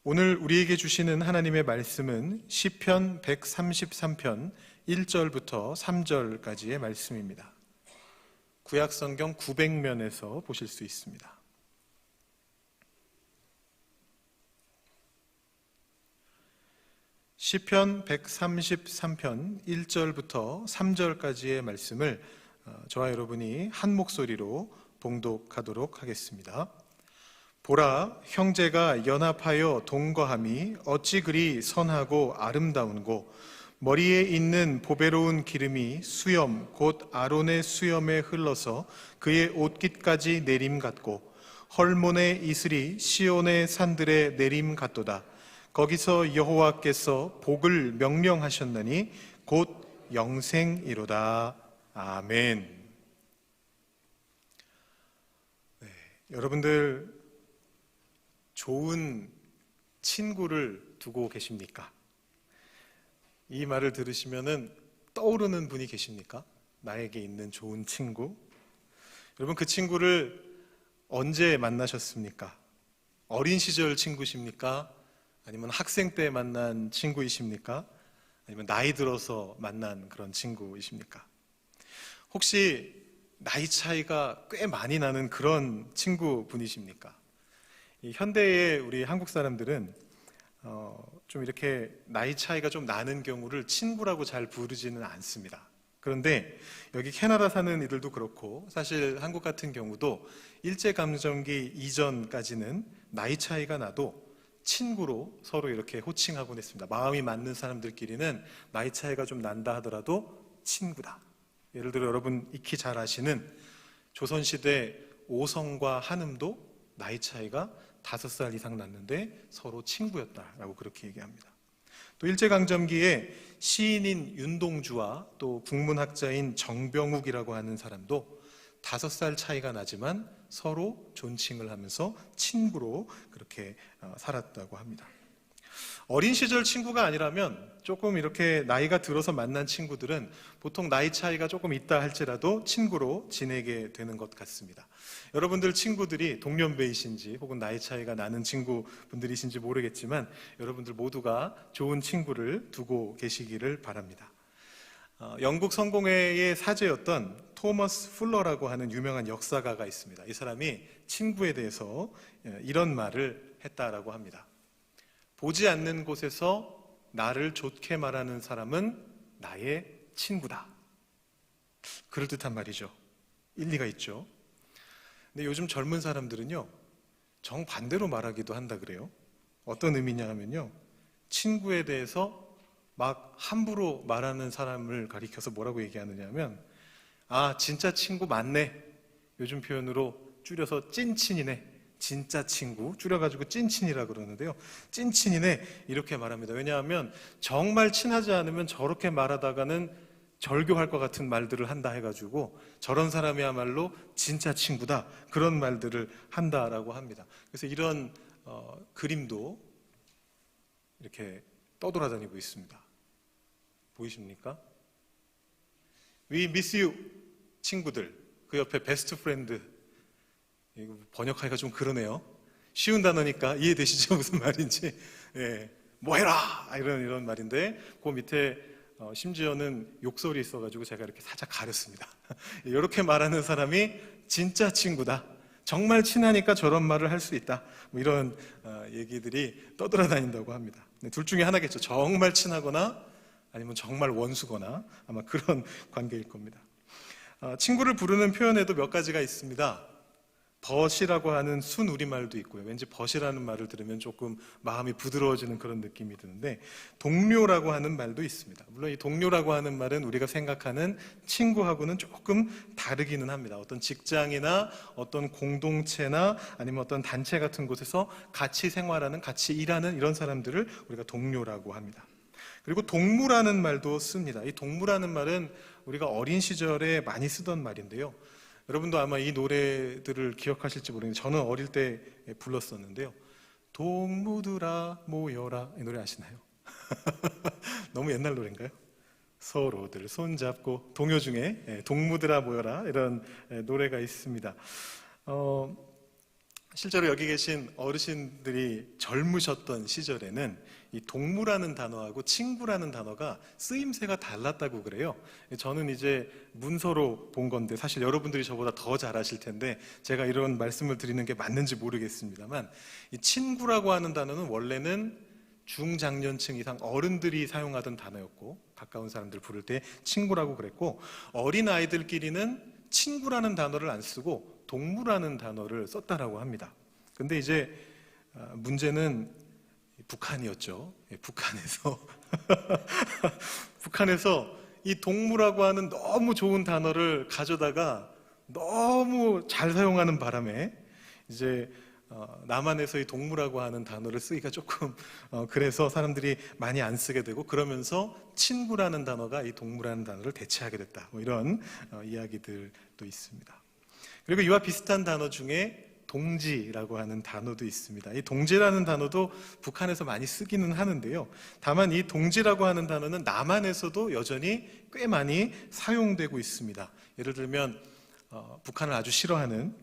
오늘 우리에게 주시는 하나님의 말씀은 시편 133편 1절부터 3절까지의 말씀입니다. 구약성경 900면에서 보실 수 있습니다. 시편 133편 1절부터 3절까지의 말씀을 저와 여러분이 한 목소리로 봉독하도록 하겠습니다. 보라, 형제가 연합하여 동거함이 어찌 그리 선하고 아름다운고, 머리에 있는 보배로운 기름이 수염 곧 아론의 수염에 흘러서 그의 옷깃까지 내림 같고, 헐몬의 이슬이 시온의 산들에 내림 같도다. 거기서 여호와께서 복을 명령하셨나니 곧 영생이로다. 아멘. 네, 여러분들 좋은 친구를 두고 계십니까? 이 말을 들으시면은 떠오르는 분이 계십니까? 나에게 있는 좋은 친구. 여러분, 그 친구를 언제 만나셨습니까? 어린 시절 친구십니까? 아니면 학생 때 만난 친구이십니까? 아니면 나이 들어서 만난 그런 친구이십니까? 혹시 나이 차이가 꽤 많이 나는 그런 친구분이십니까? 이 현대의 우리 한국 사람들은 좀 이렇게 나이 차이가 좀 나는 경우를 친구라고 잘 부르지는 않습니다. 그런데 여기 캐나다 사는 이들도 그렇고, 사실 한국 같은 경우도 일제감정기 이전까지는 나이 차이가 나도 친구로 서로 이렇게 호칭하곤 했습니다. 마음이 맞는 사람들끼리는 나이 차이가 좀 난다 하더라도 친구다. 예를 들어 여러분 익히 잘 아시는 조선시대 오성과 한음도 나이 차이가 5살 이상 났는데 서로 친구였다라고 그렇게 얘기합니다. 또 일제강점기에 시인인 윤동주와 또 국문학자인 정병욱이라고 하는 사람도 5살 차이가 나지만 서로 존칭을 하면서 친구로 그렇게 살았다고 합니다. 어린 시절 친구가 아니라면 조금 이렇게 나이가 들어서 만난 친구들은 보통 나이 차이가 조금 있다 할지라도 친구로 지내게 되는 것 같습니다. 여러분들 친구들이 동년배이신지 혹은 나이 차이가 나는 친구분들이신지 모르겠지만 여러분들 모두가 좋은 친구를 두고 계시기를 바랍니다. 영국 성공회의 사제였던 토머스 풀러라고 하는 유명한 역사가가 있습니다. 이 사람이 친구에 대해서 이런 말을 했다라고 합니다. 보지 않는 곳에서 나를 좋게 말하는 사람은 나의 친구다. 그럴듯한 말이죠. 일리가 있죠. 근데 요즘 젊은 사람들은요, 정반대로 말하기도 한다 그래요. 어떤 의미냐 하면요, 친구에 대해서 막 함부로 말하는 사람을 가리켜서 뭐라고 얘기하느냐 하면, 아, 진짜 친구 맞네. 요즘 표현으로 줄여서 찐친이네. 진짜 친구, 줄여가지고 찐친이라 그러는데요. 찐친이네, 이렇게 말합니다. 왜냐하면 정말 친하지 않으면 저렇게 말하다가는 절교할 것 같은 말들을 한다 해가지고 저런 사람이야말로 진짜 친구다, 그런 말들을 한다라고 합니다. 그래서 이런 그림도 이렇게 떠돌아다니고 있습니다. 보이십니까? We miss you, 친구들. 그 옆에 베스트 프렌드. 이거 번역하기가 좀 그러네요. 쉬운 단어니까 이해되시죠? 무슨 말인지. 예, 뭐 해라! 이런 말인데, 그 밑에 심지어는 욕설이 있어가지고 제가 이렇게 살짝 가렸습니다. 이렇게 말하는 사람이 진짜 친구다. 정말 친하니까 저런 말을 할 수 있다. 뭐 이런 얘기들이 떠돌아다닌다고 합니다. 둘 중에 하나겠죠. 정말 친하거나 아니면 정말 원수거나 아마 그런 관계일 겁니다. 친구를 부르는 표현에도 몇 가지가 있습니다. 벗이라고 하는 순우리말도 있고요. 왠지 벗이라는 말을 들으면 조금 마음이 부드러워지는 그런 느낌이 드는데, 동료라고 하는 말도 있습니다. 물론 이 동료라고 하는 말은 우리가 생각하는 친구하고는 조금 다르기는 합니다. 어떤 직장이나 어떤 공동체나 아니면 어떤 단체 같은 곳에서 같이 생활하는, 같이 일하는 이런 사람들을 우리가 동료라고 합니다. 그리고 동무라는 말도 씁니다. 이 동무라는 말은 우리가 어린 시절에 많이 쓰던 말인데요. 여러분도 아마 이 노래들을 기억하실지 모르겠는데 저는 어릴 때 불렀었는데요. 동무들아 모여라, 이 노래 아시나요? 너무 옛날 노래인가요? 서로들 손잡고, 동요 중에 동무들아 모여라, 이런 노래가 있습니다. 실제로 여기 계신 어르신들이 젊으셨던 시절에는 이 동무라는 단어하고 친구라는 단어가 쓰임새가 달랐다고 그래요. 저는 이제 문서로 본 건데 사실 여러분들이 저보다 더 잘 아실 텐데 제가 이런 말씀을 드리는 게 맞는지 모르겠습니다만, 이 친구라고 하는 단어는 원래는 중장년층 이상 어른들이 사용하던 단어였고, 가까운 사람들 부를 때 친구라고 그랬고, 어린 아이들끼리는 친구라는 단어를 안 쓰고 동무라는 단어를 썼다라고 합니다. 근데 이제 문제는 북한이었죠. 북한에서 북한에서 이 동무라고 하는 너무 좋은 단어를 가져다가 너무 잘 사용하는 바람에 이제 남한에서 이 동무라고 하는 단어를 쓰기가 조금 그래서 사람들이 많이 안 쓰게 되고, 그러면서 친구라는 단어가 이 동무라는 단어를 대체하게 됐다, 뭐 이런 이야기들도 있습니다. 그리고 이와 비슷한 단어 중에 동지라고 하는 단어도 있습니다. 이 동지라는 단어도 북한에서 많이 쓰기는 하는데요. 다만 이 동지라고 하는 단어는 남한에서도 여전히 꽤 많이 사용되고 있습니다. 예를 들면 북한을 아주 싫어하는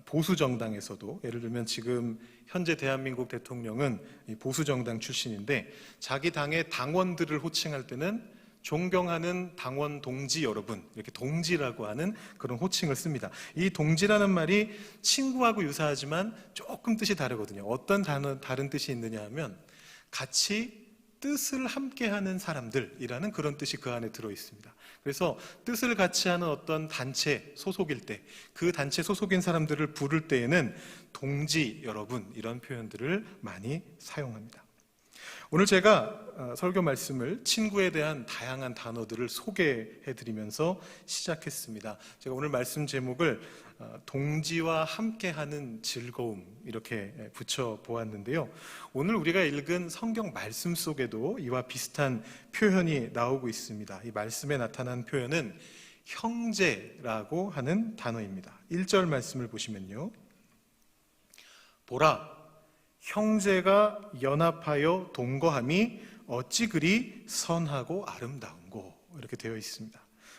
보수 정당에서도, 예를 들면 지금 현재 대한민국 대통령은 보수 정당 출신인데 자기 당의 당원들을 호칭할 때는 존경하는 당원 동지 여러분, 이렇게 동지라고 하는 그런 호칭을 씁니다. 이 동지라는 말이 친구하고 유사하지만 조금 뜻이 다르거든요. 어떤 다른 뜻이 있느냐 하면 같이 뜻을 함께하는 사람들이라는 그런 뜻이 그 안에 들어 있습니다. 그래서 뜻을 같이 하는 어떤 단체 소속일 때, 그 단체 소속인 사람들을 부를 때에는 동지 여러분, 이런 표현들을 많이 사용합니다. 오늘 제가 설교 말씀을 친구에 대한 다양한 단어들을 소개해 드리면서 시작했습니다. 제가 오늘 말씀 제목을 동지와 함께하는 즐거움, 이렇게 붙여 보았는데요. 오늘 우리가 읽은 성경 말씀 속에도 이와 비슷한 표현이 나오고 있습니다. 이 말씀에 나타난 표현은 형제라고 하는 단어입니다. 1절 말씀을 보시면요, 보라, 형제가 연합하여 동거함이 어찌 그리 선하고 아름다운고, 이렇게 되어 있습니다.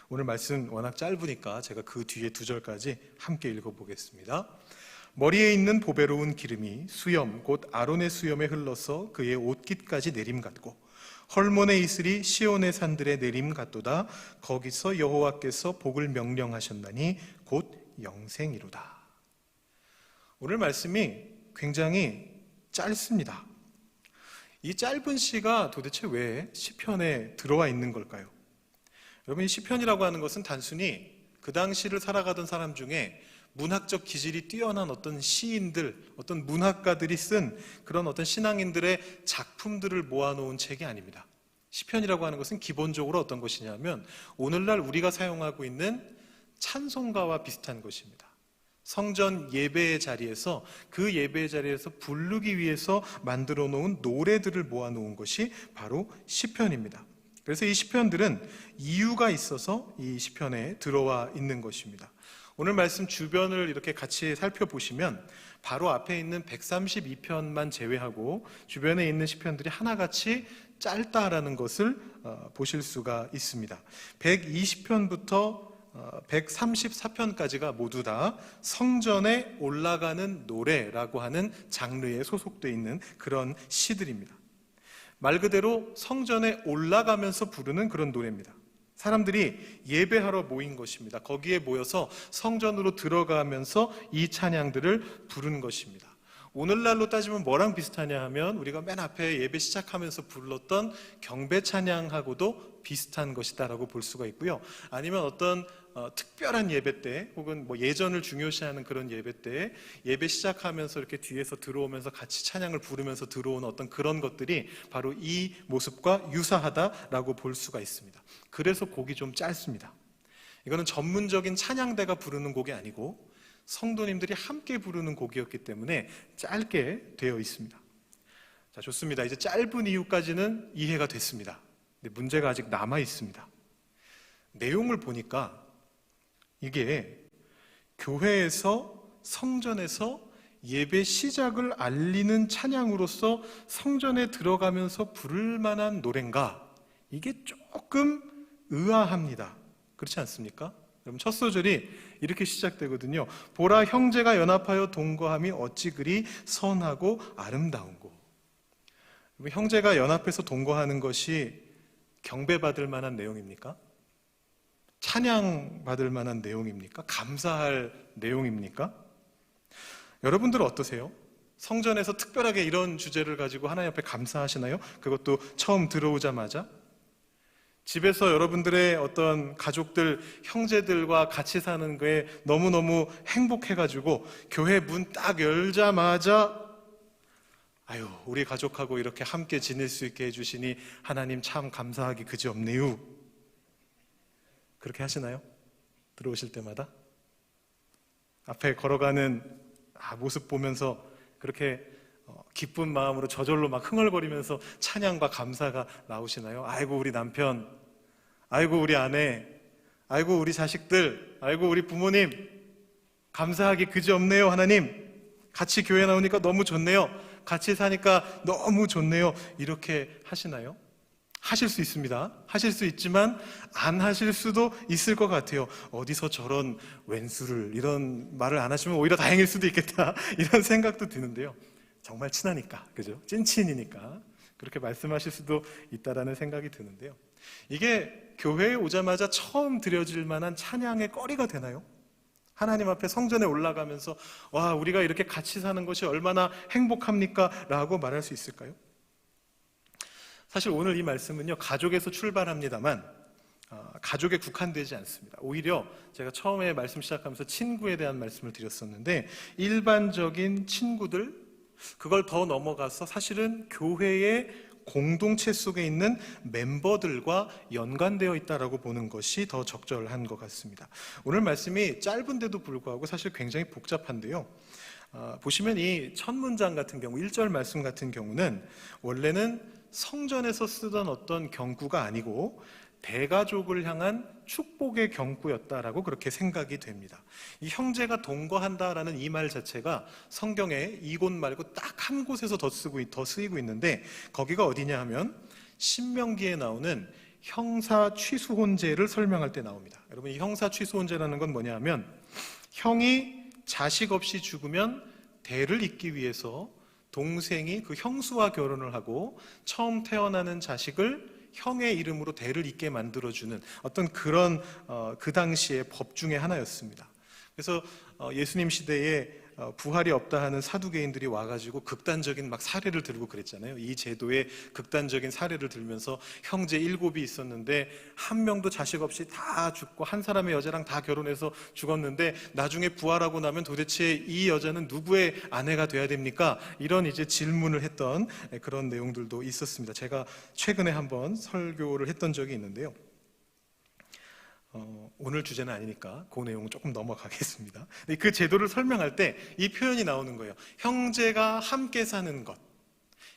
오늘 말씀 워낙 짧으니까 제가 그 뒤에 2절까지 함께 읽어보겠습니다. 머리에 있는 보배로운 기름이 수염 곧 아론의 수염에 흘러서 그의 옷깃까지 내림 같고, 헐몬의 이슬이 시온의 산들에 내림 같도다. 거기서 여호와께서 복을 명령하셨나니 곧 영생이로다. 오늘 말씀이 굉장히 짧습니다. 이 짧은 시가 도대체 왜 시편에 들어와 있는 걸까요? 여러분, 이 시편이라고 하는 것은 단순히 그 당시를 살아가던 사람 중에 문학적 기질이 뛰어난 어떤 시인들, 어떤 문학가들이 쓴 그런 어떤 신앙인들의 작품들을 모아놓은 책이 아닙니다. 시편이라고 하는 것은 기본적으로 어떤 것이냐면 오늘날 우리가 사용하고 있는 찬송가와 비슷한 것입니다. 성전 예배의 자리에서, 그 예배의 자리에서 부르기 위해서 만들어 놓은 노래들을 모아 놓은 것이 바로 시편입니다. 그래서 이 시편들은 이유가 있어서 이 시편에 들어와 있는 것입니다. 오늘 말씀 주변을 이렇게 같이 살펴보시면 바로 앞에 있는 132편만 제외하고 주변에 있는 시편들이 하나같이 짧다라는 것을 보실 수가 있습니다. 120편부터 134편까지가 모두 다 성전에 올라가는 노래라고 하는 장르에 소속되어 있는 그런 시들입니다. 말 그대로 성전에 올라가면서 부르는 그런 노래입니다. 사람들이 예배하러 모인 것입니다. 거기에 모여서 성전으로 들어가면서 이 찬양들을 부르는 것입니다. 오늘날로 따지면 뭐랑 비슷하냐 하면 우리가 맨 앞에 예배 시작하면서 불렀던 경배 찬양하고도 비슷한 것이다라고 볼 수가 있고요. 아니면 어떤 특별한 예배 때, 혹은 뭐 예전을 중요시하는 그런 예배 때 예배 시작하면서 이렇게 뒤에서 들어오면서 같이 찬양을 부르면서 들어오는 어떤 그런 것들이 바로 이 모습과 유사하다라고 볼 수가 있습니다. 그래서 곡이 좀 짧습니다. 이거는 전문적인 찬양대가 부르는 곡이 아니고 성도님들이 함께 부르는 곡이었기 때문에 짧게 되어 있습니다. 자, 좋습니다. 이제 짧은 이유까지는 이해가 됐습니다. 근데 문제가 아직 남아 있습니다. 내용을 보니까 이게 교회에서, 성전에서 예배 시작을 알리는 찬양으로서 성전에 들어가면서 부를 만한 노래인가? 이게 조금 의아합니다. 그렇지 않습니까? 여러분, 첫 소절이 이렇게 시작되거든요. 보라, 형제가 연합하여 동거함이 어찌 그리 선하고 아름다운고. 형제가 연합해서 동거하는 것이 경배받을 만한 내용입니까? 찬양받을 만한 내용입니까? 감사할 내용입니까? 여러분들은 어떠세요? 성전에서 특별하게 이런 주제를 가지고 하나님 앞에 감사하시나요? 그것도 처음 들어오자마자? 집에서 여러분들의 어떤 가족들, 형제들과 같이 사는 거에 너무너무 행복해가지고 교회 문 딱 열자마자 아유, 우리 가족하고 이렇게 함께 지낼 수 있게 해주시니 하나님 참 감사하기 그지없네요. 그렇게 하시나요? 들어오실 때마다? 앞에 걸어가는 모습 보면서 그렇게 기쁜 마음으로 저절로 막 흥얼거리면서 찬양과 감사가 나오시나요? 아이고 우리 남편, 아이고 우리 아내, 아이고 우리 자식들, 아이고 우리 부모님, 감사하기 그지없네요. 하나님 같이 교회 나오니까 너무 좋네요. 같이 사니까 너무 좋네요. 이렇게 하시나요? 하실 수 있습니다. 하실 수 있지만 안 하실 수도 있을 것 같아요. 어디서 저런 웬수를, 이런 말을 안 하시면 오히려 다행일 수도 있겠다, 이런 생각도 드는데요. 정말 친하니까, 그죠? 찐친이니까 그렇게 말씀하실 수도 있다라는 생각이 드는데요. 이게 교회에 오자마자 처음 드려질 만한 찬양의 거리가 되나요? 하나님 앞에 성전에 올라가면서 와, 우리가 이렇게 같이 사는 것이 얼마나 행복합니까? 라고 말할 수 있을까요? 사실 오늘 이 말씀은요, 가족에서 출발합니다만 가족에 국한되지 않습니다. 오히려 제가 처음에 말씀 시작하면서 친구에 대한 말씀을 드렸었는데, 일반적인 친구들, 그걸 더 넘어가서 사실은 교회의 공동체 속에 있는 멤버들과 연관되어 있다라고 보는 것이 더 적절한 것 같습니다. 오늘 말씀이 짧은데도 불구하고 사실 굉장히 복잡한데요. 보시면 이 첫 문장 같은 경우, 1절 말씀 같은 경우는 원래는 성전에서 쓰던 어떤 경구가 아니고 대가족을 향한 축복의 경구였다라고 그렇게 생각이 됩니다. 이 형제가 동거한다라는 이 말 자체가 성경에 이곳 말고 딱 한 곳에서 더 쓰이고 있는데, 거기가 어디냐 하면 신명기에 나오는 형사 취수혼제를 설명할 때 나옵니다. 여러분, 이 형사 취수혼제라는 건 뭐냐 하면 형이 자식 없이 죽으면 대를 잇기 위해서 동생이 그 형수와 결혼을 하고 처음 태어나는 자식을 형의 이름으로 대를 잇게 만들어주는 어떤 그런 그 당시의 법 중에 하나였습니다. 그래서 예수님 시대에 부활이 없다 하는 사두개인들이 와가지고 극단적인 막 사례를 들고 그랬잖아요. 이 제도의 극단적인 사례를 들면서 형제 7이 있었는데 한 명도 자식 없이 다 죽고 한 사람의 여자랑 다 결혼해서 죽었는데 나중에 부활하고 나면 도대체 이 여자는 누구의 아내가 돼야 됩니까? 이런 이제 질문을 했던 그런 내용들도 있었습니다. 제가 최근에 한번 설교를 했던 적이 있는데요. 오늘 주제는 아니니까 그 내용은 조금 넘어가겠습니다. 그 제도를 설명할 때 이 표현이 나오는 거예요. 형제가 함께 사는 것,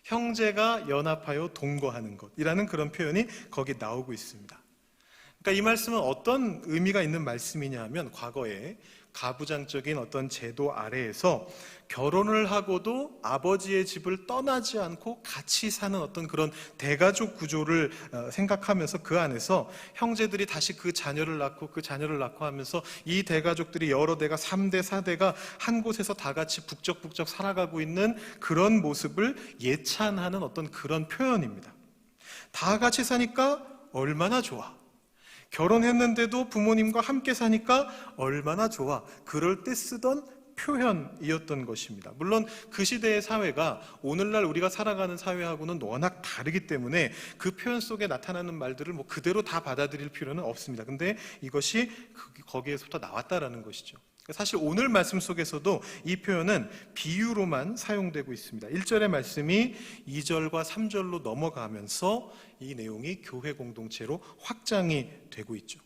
형제가 연합하여 동거하는 것이라는 그런 표현이 거기 나오고 있습니다. 그러니까 이 말씀은 어떤 의미가 있는 말씀이냐 하면, 과거에 가부장적인 어떤 제도 아래에서 결혼을 하고도 아버지의 집을 떠나지 않고 같이 사는 어떤 그런 대가족 구조를 생각하면서 그 안에서 형제들이 다시 그 자녀를 낳고 하면서 이 대가족들이 여러 대가 3대, 4대가 한 곳에서 다 같이 북적북적 살아가고 있는 그런 모습을 예찬하는 어떤 그런 표현입니다. 다 같이 사니까 얼마나 좋아. 결혼했는데도 부모님과 함께 사니까 얼마나 좋아. 그럴 때 쓰던 표현이었던 것입니다. 물론 그 시대의 사회가 오늘날 우리가 살아가는 사회하고는 워낙 다르기 때문에 그 표현 속에 나타나는 말들을 그대로 다 받아들일 필요는 없습니다. 근데 이것이 거기에서부터 나왔다라는 것이죠. 사실 오늘 말씀 속에서도 이 표현은 비유로만 사용되고 있습니다. 1절의 말씀이 2절과 3절로 넘어가면서 이 내용이 교회 공동체로 확장이 되고 있죠.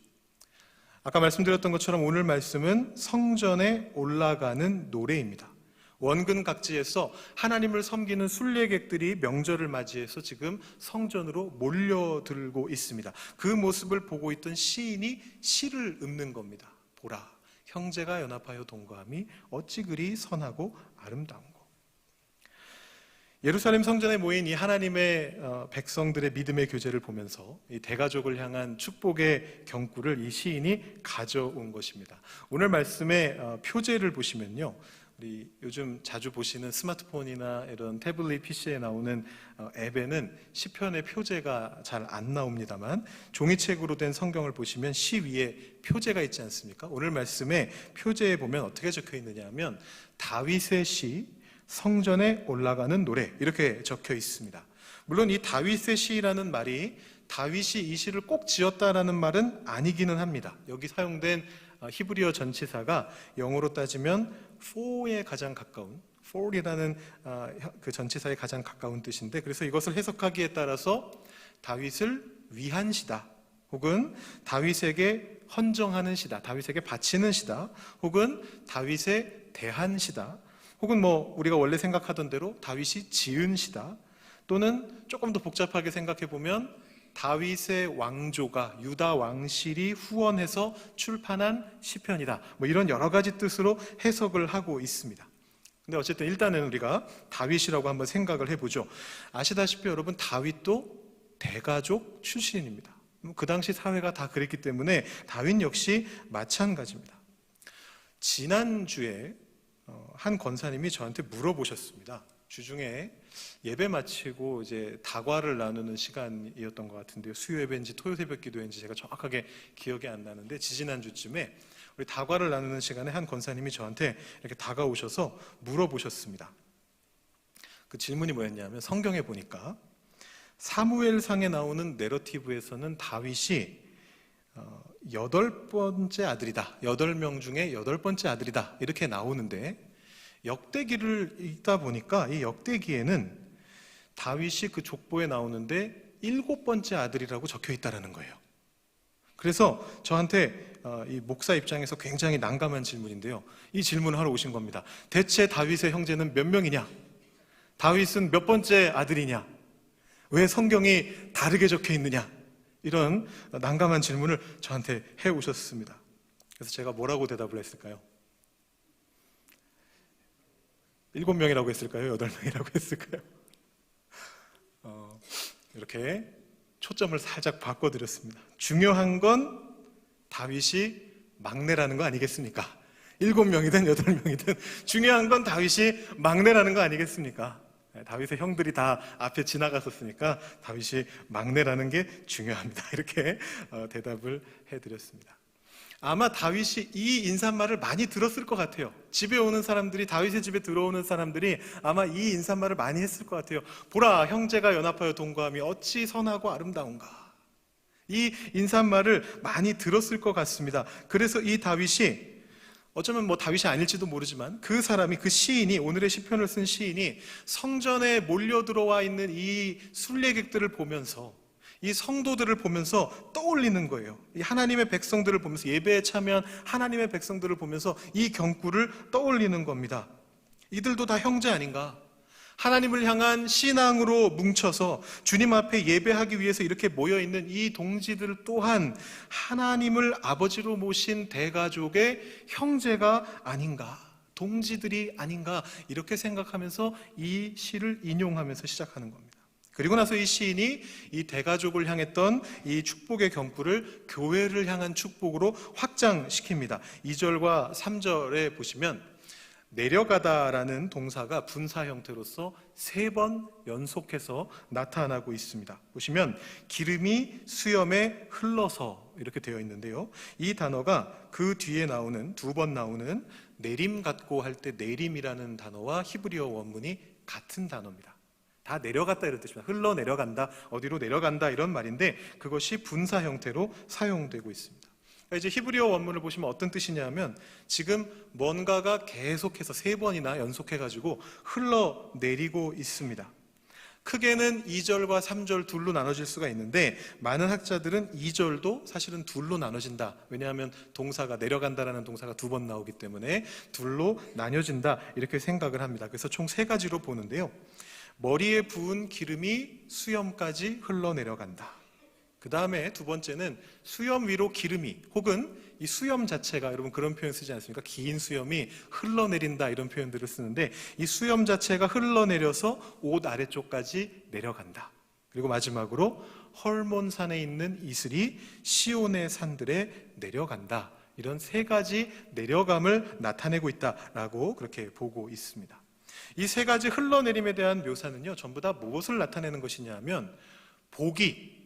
아까 말씀드렸던 것처럼 오늘 말씀은 성전에 올라가는 노래입니다. 원근 각지에서 하나님을 섬기는 순례객들이 명절을 맞이해서 지금 성전으로 몰려들고 있습니다. 그 모습을 보고 있던 시인이 시를 읊는 겁니다. 보라, 형제가 연합하여 동거함이 어찌 그리 선하고 아름다운고. 예루살렘 성전에 모인 이 하나님의 백성들의 믿음의 교제를 보면서 이 대가족을 향한 축복의 경구를 이 시인이 가져온 것입니다. 오늘 말씀의 표제를 보시면요, 우리 요즘 자주 보시는 스마트폰이나 이런 태블릿 PC에 나오는 앱에는 시편의 표제가 잘 안 나옵니다만, 종이책으로 된 성경을 보시면 시 위에 표제가 있지 않습니까? 오늘 말씀의 표제에 보면 어떻게 적혀 있느냐 하면 다윗의 시, 성전에 올라가는 노래, 이렇게 적혀 있습니다. 물론 이 다윗의 시라는 말이 다윗이 이 시를 꼭 지었다라는 말은 아니기는 합니다. 여기 사용된 히브리어 전치사가 영어로 따지면 for에 가장 가까운, for이라는 그 전치사에 가장 가까운 뜻인데, 그래서 이것을 해석하기에 따라서 다윗을 위한 시다, 혹은 다윗에게 헌정하는 시다, 다윗에게 바치는 시다, 혹은 다윗에 대한 시다, 혹은 우리가 원래 생각하던 대로 다윗이 지은 시다, 또는 조금 더 복잡하게 생각해 보면 다윗의 왕조가, 유다 왕실이 후원해서 출판한 시편이다, 이런 여러 가지 뜻으로 해석을 하고 있습니다. 근데 어쨌든 일단은 우리가 다윗이라고 한번 생각을 해보죠. 아시다시피 여러분, 다윗도 대가족 출신입니다. 그 당시 사회가 다 그랬기 때문에 다윗 역시 마찬가지입니다. 지난주에 한 권사님이 저한테 물어보셨습니다. 주중에 예배 마치고 이제 다과를 나누는 시간이었던 것 같은데요. 수요 예배인지 토요 새벽 기도인지 제가 정확하게 기억이 안 나는데, 지지난주쯤에 우리 다과를 나누는 시간에 한 권사님이 저한테 이렇게 다가오셔서 물어보셨습니다. 그 질문이 뭐였냐면, 성경에 보니까 사무엘상에 나오는 내러티브에서는 다윗이 8번째 아들이다, 8명 중에 8번째 아들이다, 이렇게 나오는데, 역대기를 읽다 보니까 이 역대기에는 다윗이 그 족보에 나오는데 7번째 아들이라고 적혀 있다는 거예요. 그래서 저한테 이 목사 입장에서 굉장히 난감한 질문인데요, 이 질문을 하러 오신 겁니다. 대체 다윗의 형제는 몇 명이냐? 다윗은 몇 번째 아들이냐? 왜 성경이 다르게 적혀 있느냐? 이런 난감한 질문을 저한테 해오셨습니다. 그래서 제가 뭐라고 대답을 했을까요? 7명이라고 했을까요? 8명이라고 했을까요? 이렇게 초점을 살짝 바꿔드렸습니다. 중요한 건 다윗이 막내라는 거 아니겠습니까? 7명이든 8명이든 중요한 건 다윗이 막내라는 거 아니겠습니까? 다윗의 형들이 다 앞에 지나갔었으니까 다윗이 막내라는 게 중요합니다. 이렇게 대답을 해드렸습니다. 아마 다윗이 이 인사말을 많이 들었을 것 같아요. 집에 오는 사람들이, 다윗의 집에 들어오는 사람들이 아마 이 인사말을 많이 했을 것 같아요. 보라, 형제가 연합하여 동거함이 어찌 선하고 아름다운가. 이 인사말을 많이 들었을 것 같습니다. 그래서 이 다윗이, 어쩌면 다윗이 아닐지도 모르지만 그 사람이, 그 시인이, 오늘의 시편을 쓴 시인이 성전에 몰려 들어와 있는 이 순례객들을 보면서, 이 성도들을 보면서 떠올리는 거예요. 이 하나님의 백성들을 보면서, 예배에 참여한 하나님의 백성들을 보면서 이 경구를 떠올리는 겁니다. 이들도 다 형제 아닌가? 하나님을 향한 신앙으로 뭉쳐서 주님 앞에 예배하기 위해서 이렇게 모여있는 이 동지들 또한 하나님을 아버지로 모신 대가족의 형제가 아닌가, 동지들이 아닌가, 이렇게 생각하면서 이 시를 인용하면서 시작하는 겁니다. 그리고 나서 이 시인이 이 대가족을 향했던 이 축복의 경구를 교회를 향한 축복으로 확장시킵니다. 2절과 3절에 보시면 내려가다라는 동사가 분사 형태로서 3번 연속해서 나타나고 있습니다. 보시면 기름이 수염에 흘러서 이렇게 되어 있는데요, 이 단어가 그 뒤에 나오는, 2번 나오는 내림 같고 할 때 내림이라는 단어와 히브리어 원문이 같은 단어입니다. 다 내려갔다 이런 뜻입니다. 흘러 내려간다, 어디로 내려간다, 이런 말인데 그것이 분사 형태로 사용되고 있습니다. 이제 히브리어 원문을 보시면 어떤 뜻이냐면, 지금 뭔가가 계속해서 3번이나 연속해가지고 흘러내리고 있습니다. 크게는 2절과 3절 둘로 나눠질 수가 있는데, 많은 학자들은 2절도 사실은 둘로 나눠진다, 왜냐하면 동사가, 내려간다라는 동사가 2번 나오기 때문에 둘로 나뉘어진다, 이렇게 생각을 합니다. 그래서 총 3가지로 보는데요, 머리에 부은 기름이 수염까지 흘러내려간다, 그 다음에 두 번째는 수염 위로 기름이, 혹은 이 수염 자체가, 여러분 그런 표현 쓰지 않습니까? 긴 수염이 흘러내린다, 이런 표현들을 쓰는데, 이 수염 자체가 흘러내려서 옷 아래쪽까지 내려간다. 그리고 마지막으로 헐몬산에 있는 이슬이 시온의 산들에 내려간다. 이런 세 가지 내려감을 나타내고 있다라고 그렇게 보고 있습니다. 이 세 가지 흘러내림에 대한 묘사는요, 전부 다 무엇을 나타내는 것이냐 하면, 복이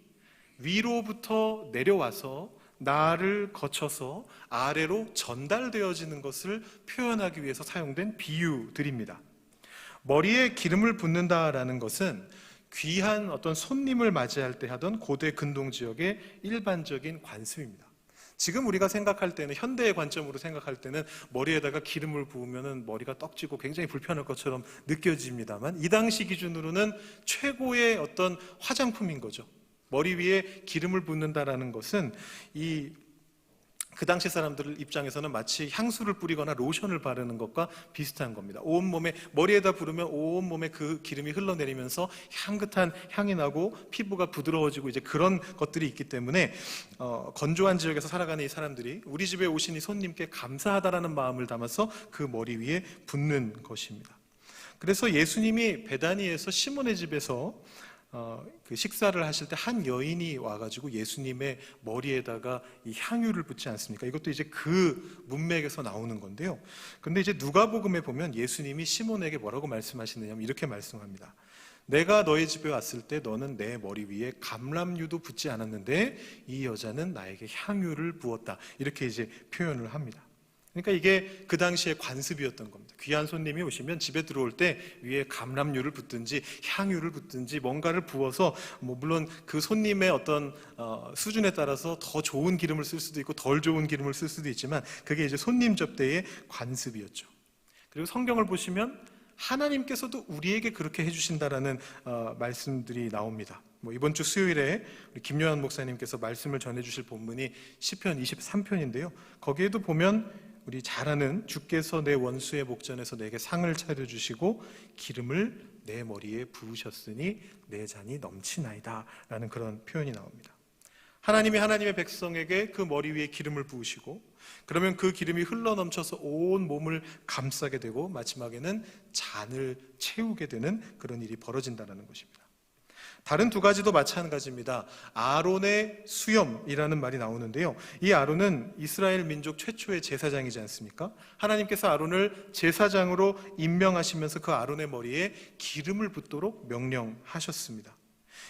위로부터 내려와서 나를 거쳐서 아래로 전달되어지는 것을 표현하기 위해서 사용된 비유들입니다. 머리에 기름을 붓는다라는 것은 귀한 어떤 손님을 맞이할 때 하던 고대 근동 지역의 일반적인 관습입니다. 지금 우리가 생각할 때는, 현대의 관점으로 생각할 때는 머리에다가 기름을 부으면 머리가 떡지고 굉장히 불편할 것처럼 느껴집니다만, 이 당시 기준으로는 최고의 어떤 화장품인 거죠. 머리 위에 기름을 붓는다라는 것은 그 당시 사람들 입장에서는 마치 향수를 뿌리거나 로션을 바르는 것과 비슷한 겁니다. 온몸에, 머리에다 부르면 온몸에 그 기름이 흘러내리면서 향긋한 향이 나고 피부가 부드러워지고 이제 그런 것들이 있기 때문에 건조한 지역에서 살아가는 이 사람들이 우리 집에 오신 이 손님께 감사하다라는 마음을 담아서 그 머리 위에 붓는 것입니다. 그래서 예수님이 베다니에서 시몬의 집에서 그 식사를 하실 때 한 여인이 와가지고 예수님의 머리에다가 이 향유를 붓지 않습니까? 이것도 이제 그 문맥에서 나오는 건데요. 근데 이제 누가복음에 보면 예수님이 시몬에게 뭐라고 말씀하시느냐면 이렇게 말씀합니다. 내가 너희 집에 왔을 때 너는 내 머리 위에 감람유도 붓지 않았는데 이 여자는 나에게 향유를 부었다. 이렇게 이제 표현을 합니다. 그러니까 이게 그 당시의 관습이었던 겁니다. 귀한 손님이 오시면 집에 들어올 때 위에 감람유를 붓든지 향유를 붓든지 뭔가를 부어서, 물론 그 손님의 어떤 수준에 따라서 더 좋은 기름을 쓸 수도 있고 덜 좋은 기름을 쓸 수도 있지만, 그게 이제 손님 접대의 관습이었죠. 그리고 성경을 보시면 하나님께서도 우리에게 그렇게 해주신다라는 말씀들이 나옵니다. 이번 주 수요일에 우리 김요한 목사님께서 말씀을 전해주실 본문이 시편 23편인데요. 거기에도 보면 우리 잘 아는 주께서 내 원수의 목전에서 내게 상을 차려주시고 기름을 내 머리에 부으셨으니 내 잔이 넘치나이다 라는 그런 표현이 나옵니다. 하나님이 하나님의 백성에게 그 머리 위에 기름을 부으시고, 그러면 그 기름이 흘러넘쳐서 온 몸을 감싸게 되고 마지막에는 잔을 채우게 되는 그런 일이 벌어진다는 것입니다. 다른 두 가지도 마찬가지입니다. 아론의 수염이라는 말이 나오는데요. 이 아론은 이스라엘 민족 최초의 제사장이지 않습니까? 하나님께서 아론을 제사장으로 임명하시면서 그 아론의 머리에 기름을 붓도록 명령하셨습니다.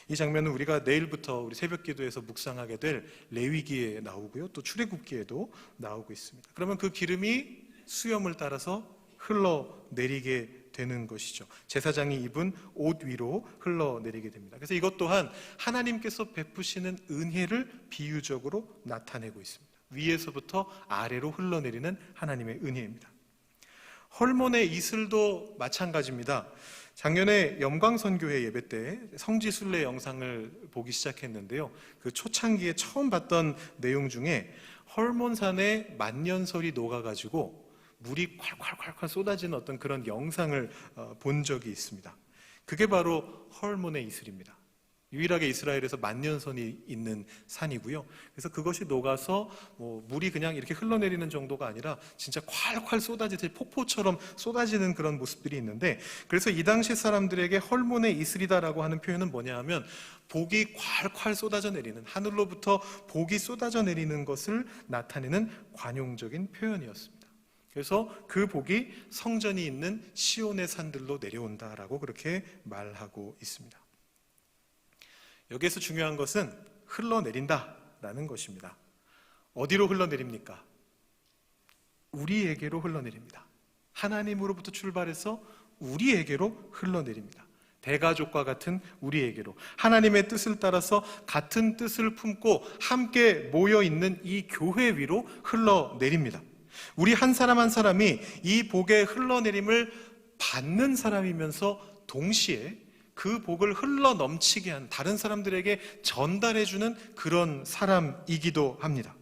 이 장면은 우리가 내일부터 우리 새벽 기도에서 묵상하게 될 레위기에 나오고요. 또 출애굽기에도 나오고 있습니다. 그러면 그 기름이 수염을 따라서 흘러내리게 되는 것이죠. 제사장이 입은 옷 위로 흘러내리게 됩니다. 그래서 이것 또한 하나님께서 베푸시는 은혜를 비유적으로 나타내고 있습니다. 위에서부터 아래로 흘러내리는 하나님의 은혜입니다. 헐몬의 이슬도 마찬가지입니다. 작년에 영광선교회 예배 때 성지순례 영상을 보기 시작했는데요. 그 초창기에 처음 봤던 내용 중에 헐몬산에 만년설이 녹아가지고 물이 콸콸콸콸 쏟아지는 어떤 그런 영상을 본 적이 있습니다. 그게 바로 헐몬의 이슬입니다. 유일하게 이스라엘에서 만년선이 있는 산이고요. 그래서 그것이 녹아서 물이 그냥 이렇게 흘러내리는 정도가 아니라 진짜 콸콸 쏟아지듯이 폭포처럼 쏟아지는 그런 모습들이 있는데, 그래서 이 당시 사람들에게 헐몬의 이슬이다라고 하는 표현은 뭐냐 하면 복이 콸콸 쏟아져 내리는, 하늘로부터 복이 쏟아져 내리는 것을 나타내는 관용적인 표현이었습니다. 그래서 그 복이 성전이 있는 시온의 산들로 내려온다라고 그렇게 말하고 있습니다. 여기에서 중요한 것은 흘러내린다라는 것입니다. 어디로 흘러내립니까? 우리에게로 흘러내립니다. 하나님으로부터 출발해서 우리에게로 흘러내립니다. 대가족과 같은 우리에게로, 하나님의 뜻을 따라서 같은 뜻을 품고 함께 모여있는 이 교회 위로 흘러내립니다. 우리 한 사람 한 사람이 이 복의 흘러내림을 받는 사람이면서 동시에 그 복을 흘러넘치게 한, 다른 사람들에게 전달해주는 그런 사람이기도 합니다.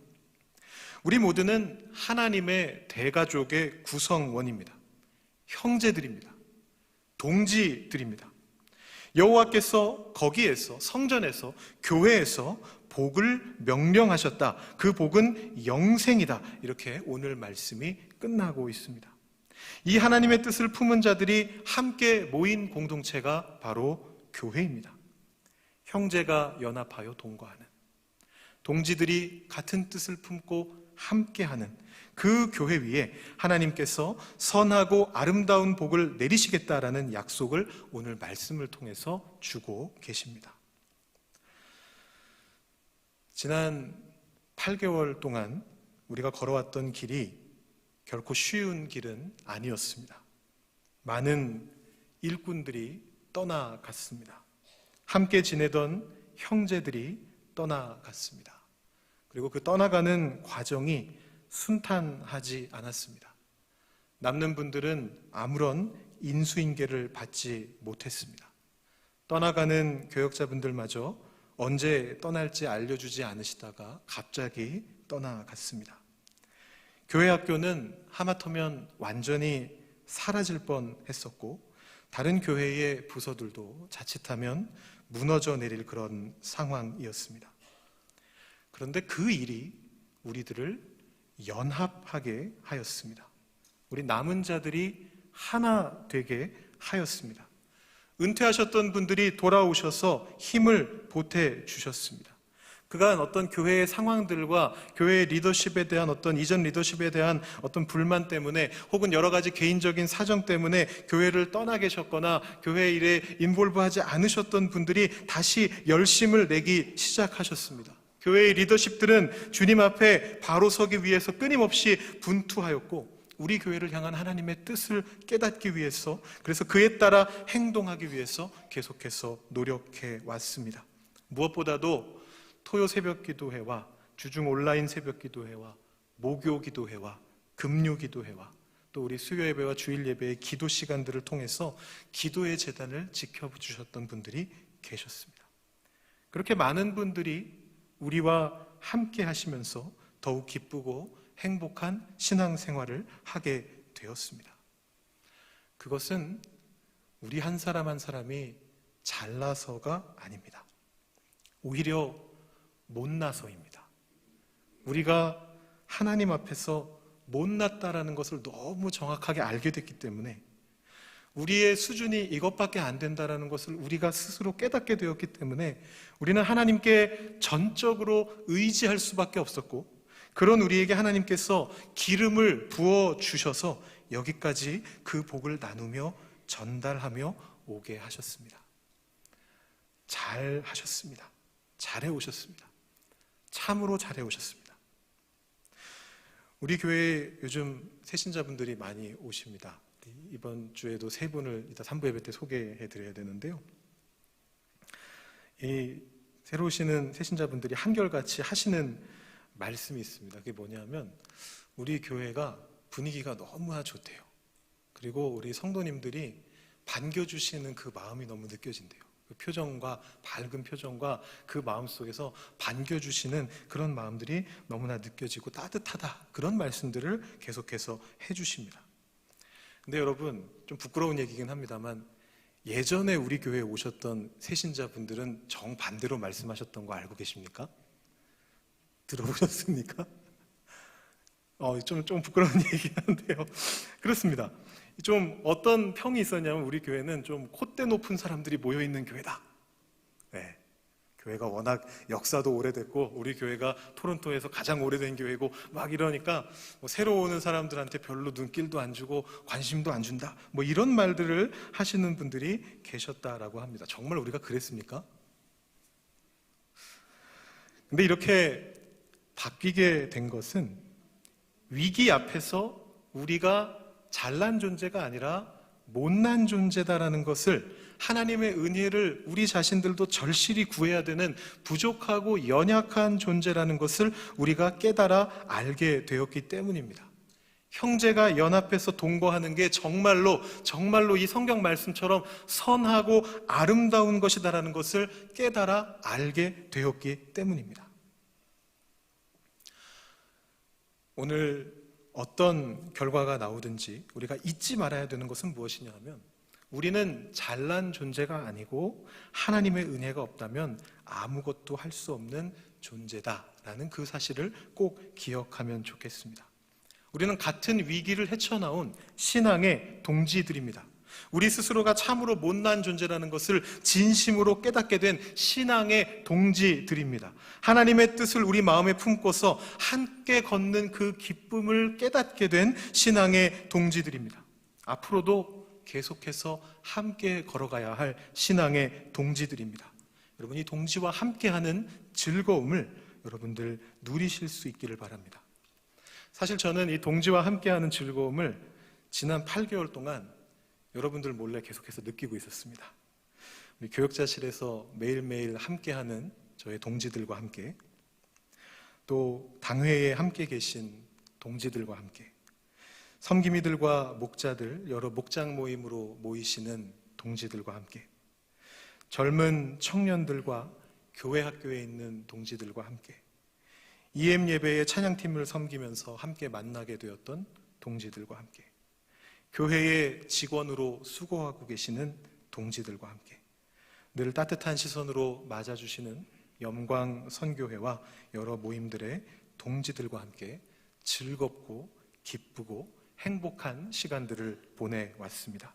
우리 모두는 하나님의 대가족의 구성원입니다. 형제들입니다. 동지들입니다. 여호와께서 거기에서, 성전에서, 교회에서 복을 명령하셨다. 그 복은 영생이다. 이렇게 오늘 말씀이 끝나고 있습니다. 이 하나님의 뜻을 품은 자들이 함께 모인 공동체가 바로 교회입니다. 형제가 연합하여 동거하는, 동지들이 같은 뜻을 품고 함께하는 그 교회 위에 하나님께서 선하고 아름다운 복을 내리시겠다라는 약속을 오늘 말씀을 통해서 주고 계십니다. 지난 8개월 동안 우리가 걸어왔던 길이 결코 쉬운 길은 아니었습니다. 많은 일꾼들이 떠나갔습니다. 함께 지내던 형제들이 떠나갔습니다. 그리고 그 떠나가는 과정이 순탄하지 않았습니다. 남는 분들은 아무런 인수인계를 받지 못했습니다. 떠나가는 교역자분들마저 언제 떠날지 알려주지 않으시다가 갑자기 떠나갔습니다. 교회 학교는 하마터면 완전히 사라질 뻔했었고 다른 교회의 부서들도 자칫하면 무너져 내릴 그런 상황이었습니다. 그런데 그 일이 우리들을 연합하게 하였습니다. 우리 남은 자들이 하나 되게 하였습니다. 은퇴하셨던 분들이 돌아오셔서 힘을 보태 주셨습니다. 그간 어떤 교회의 상황들과 교회의 리더십에 대한 어떤 이전 리더십에 대한 어떤 불만 때문에 혹은 여러 가지 개인적인 사정 때문에 교회를 떠나 계셨거나 교회 일에 인볼브하지 않으셨던 분들이 다시 열심을 내기 시작하셨습니다. 교회의 리더십들은 주님 앞에 바로 서기 위해서 끊임없이 분투하였고 우리 교회를 향한 하나님의 뜻을 깨닫기 위해서, 그래서 그에 따라 행동하기 위해서 계속해서 노력해 왔습니다. 무엇보다도 토요 새벽 기도회와 주중 온라인 새벽 기도회와 목요 기도회와 금요 기도회와 또 우리 수요 예배와 주일 예배의 기도 시간들을 통해서 기도의 재단을 지켜주셨던 분들이 계셨습니다. 그렇게 많은 분들이 우리와 함께 하시면서 더욱 기쁘고 행복한 신앙생활을 하게 되었습니다. 그것은 우리 한 사람 한 사람이 잘나서가 아닙니다. 오히려 못나서입니다. 우리가 하나님 앞에서 못났다라는 것을 너무 정확하게 알게 됐기 때문에 우리의 수준이 이것밖에 안 된다라는 것을 우리가 스스로 깨닫게 되었기 때문에 우리는 하나님께 전적으로 의지할 수밖에 없었고 그런 우리에게 하나님께서 기름을 부어 주셔서 여기까지 그 복을 나누며 전달하며 오게 하셨습니다. 잘 하셨습니다. 잘해 오셨습니다. 참으로 잘해 오셨습니다. 우리 교회에 요즘 새신자분들이 많이 오십니다. 이번 주에도 3분을 이따 3부 예배 때 소개해 드려야 되는데요. 이 새로 오시는 새신자분들이 한결같이 하시는 말씀이 있습니다. 그게 뭐냐면 우리 교회가 분위기가 너무나 좋대요. 그리고 우리 성도님들이 반겨주시는 그 마음이 너무 느껴진대요. 그 표정과 밝은 표정과 그 마음 속에서 반겨주시는 그런 마음들이 너무나 느껴지고 따뜻하다, 그런 말씀들을 계속해서 해주십니다. 근데 여러분, 좀 부끄러운 얘기긴 합니다만 예전에 우리 교회에 오셨던 새신자분들은 정반대로 말씀하셨던 거 알고 계십니까? 들어보셨습니까? 좀 부끄러운 얘기긴 한데요. 그렇습니다. 좀 어떤 평이 있었냐면 우리 교회는 좀 콧대 높은 사람들이 모여있는 교회다. 네. 교회가 워낙 역사도 오래됐고 우리 교회가 토론토에서 가장 오래된 교회고 막 이러니까 뭐 새로 오는 사람들한테 별로 눈길도 안 주고 관심도 안 준다. 뭐 이런 말들을 하시는 분들이 계셨다라고 합니다. 정말 우리가 그랬습니까? 근데 이렇게 바뀌게 된 것은 위기 앞에서 우리가 잘난 존재가 아니라 못난 존재다라는 것을, 하나님의 은혜를 우리 자신들도 절실히 구해야 되는 부족하고 연약한 존재라는 것을 우리가 깨달아 알게 되었기 때문입니다. 형제가 연합해서 동거하는 게 정말로 이 성경 말씀처럼 선하고 아름다운 것이다라는 것을 깨달아 알게 되었기 때문입니다. 오늘 어떤 결과가 나오든지 우리가 잊지 말아야 되는 것은 무엇이냐 하면 우리는 잘난 존재가 아니고 하나님의 은혜가 없다면 아무것도 할 수 없는 존재다라는 그 사실을 꼭 기억하면 좋겠습니다. 우리는 같은 위기를 헤쳐나온 신앙의 동지들입니다. 우리 스스로가 참으로 못난 존재라는 것을 진심으로 깨닫게 된 신앙의 동지들입니다. 하나님의 뜻을 우리 마음에 품고서 함께 걷는 그 기쁨을 깨닫게 된 신앙의 동지들입니다. 앞으로도 계속해서 함께 걸어가야 할 신앙의 동지들입니다. 여러분, 이 동지와 함께하는 즐거움을 여러분들 누리실 수 있기를 바랍니다. 사실 저는 이 동지와 함께하는 즐거움을 지난 8개월 동안 여러분들 몰래 계속해서 느끼고 있었습니다. 우리 교역자실에서 매일매일 함께하는 저의 동지들과 함께, 또 당회에 함께 계신 동지들과 함께, 섬김이들과 목자들, 여러 목장 모임으로 모이시는 동지들과 함께, 젊은 청년들과 교회 학교에 있는 동지들과 함께, EM 예배의 찬양팀을 섬기면서 함께 만나게 되었던 동지들과 함께, 교회의 직원으로 수고하고 계시는 동지들과 함께, 늘 따뜻한 시선으로 맞아주시는 영광 선교회와 여러 모임들의 동지들과 함께 즐겁고 기쁘고 행복한 시간들을 보내왔습니다.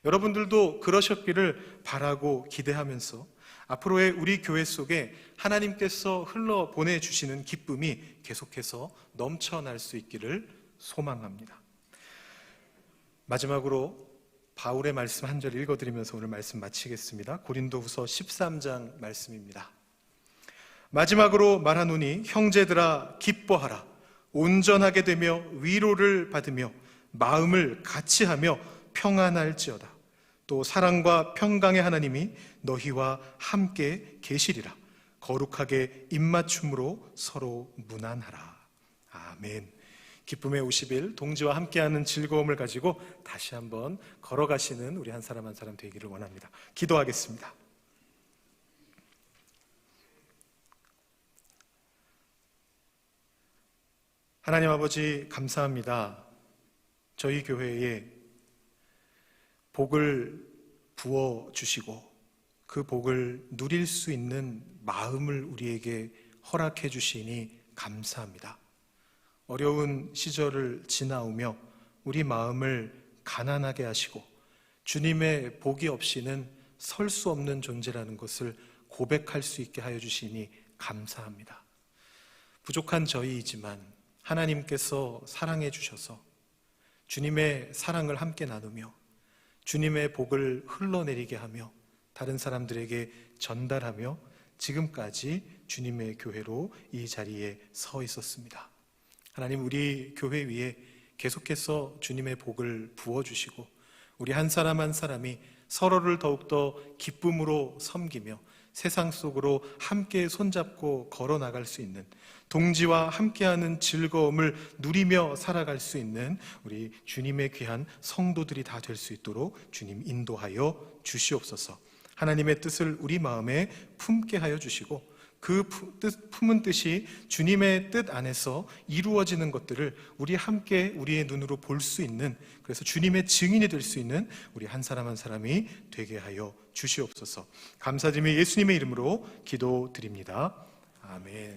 여러분들도 그러셨기를 바라고 기대하면서 앞으로의 우리 교회 속에 하나님께서 흘러 보내주시는 기쁨이 계속해서 넘쳐날 수 있기를 소망합니다. 마지막으로 바울의 말씀 한 절 읽어드리면서 오늘 말씀 마치겠습니다. 고린도후서 13장 말씀입니다. 마지막으로 말하노니 형제들아 기뻐하라. 온전하게 되며 위로를 받으며 마음을 같이하며 평안할지어다. 또 사랑과 평강의 하나님이 너희와 함께 계시리라. 거룩하게 입맞춤으로 서로 문안하라. 아멘. 기쁨의 50일 동지와 함께하는 즐거움을 가지고 다시 한번 걸어가시는 우리 한 사람 한 사람 되기를 원합니다. 기도하겠습니다. 하나님 아버지, 감사합니다. 저희 교회에 복을 부어주시고 그 복을 누릴 수 있는 마음을 우리에게 허락해 주시니 감사합니다. 어려운 시절을 지나오며 우리 마음을 가난하게 하시고 주님의 복이 없이는 설 수 없는 존재라는 것을 고백할 수 있게 하여 주시니 감사합니다. 부족한 저희이지만 하나님께서 사랑해 주셔서 주님의 사랑을 함께 나누며 주님의 복을 흘러내리게 하며 다른 사람들에게 전달하며 지금까지 주님의 교회로 이 자리에 서 있었습니다. 하나님, 우리 교회 위에 계속해서 주님의 복을 부어주시고 우리 한 사람 한 사람이 서로를 더욱더 기쁨으로 섬기며 세상 속으로 함께 손잡고 걸어나갈 수 있는, 동지와 함께하는 즐거움을 누리며 살아갈 수 있는 우리 주님의 귀한 성도들이 다 될 수 있도록 주님 인도하여 주시옵소서. 하나님의 뜻을 우리 마음에 품게 하여 주시고 그 품은 뜻이 주님의 뜻 안에서 이루어지는 것들을 우리 함께 우리의 눈으로 볼 수 있는, 그래서 주님의 증인이 될 수 있는 우리 한 사람 한 사람이 되게 하여 주시옵소서. 감사드리며 예수님의 이름으로 기도드립니다. 아멘.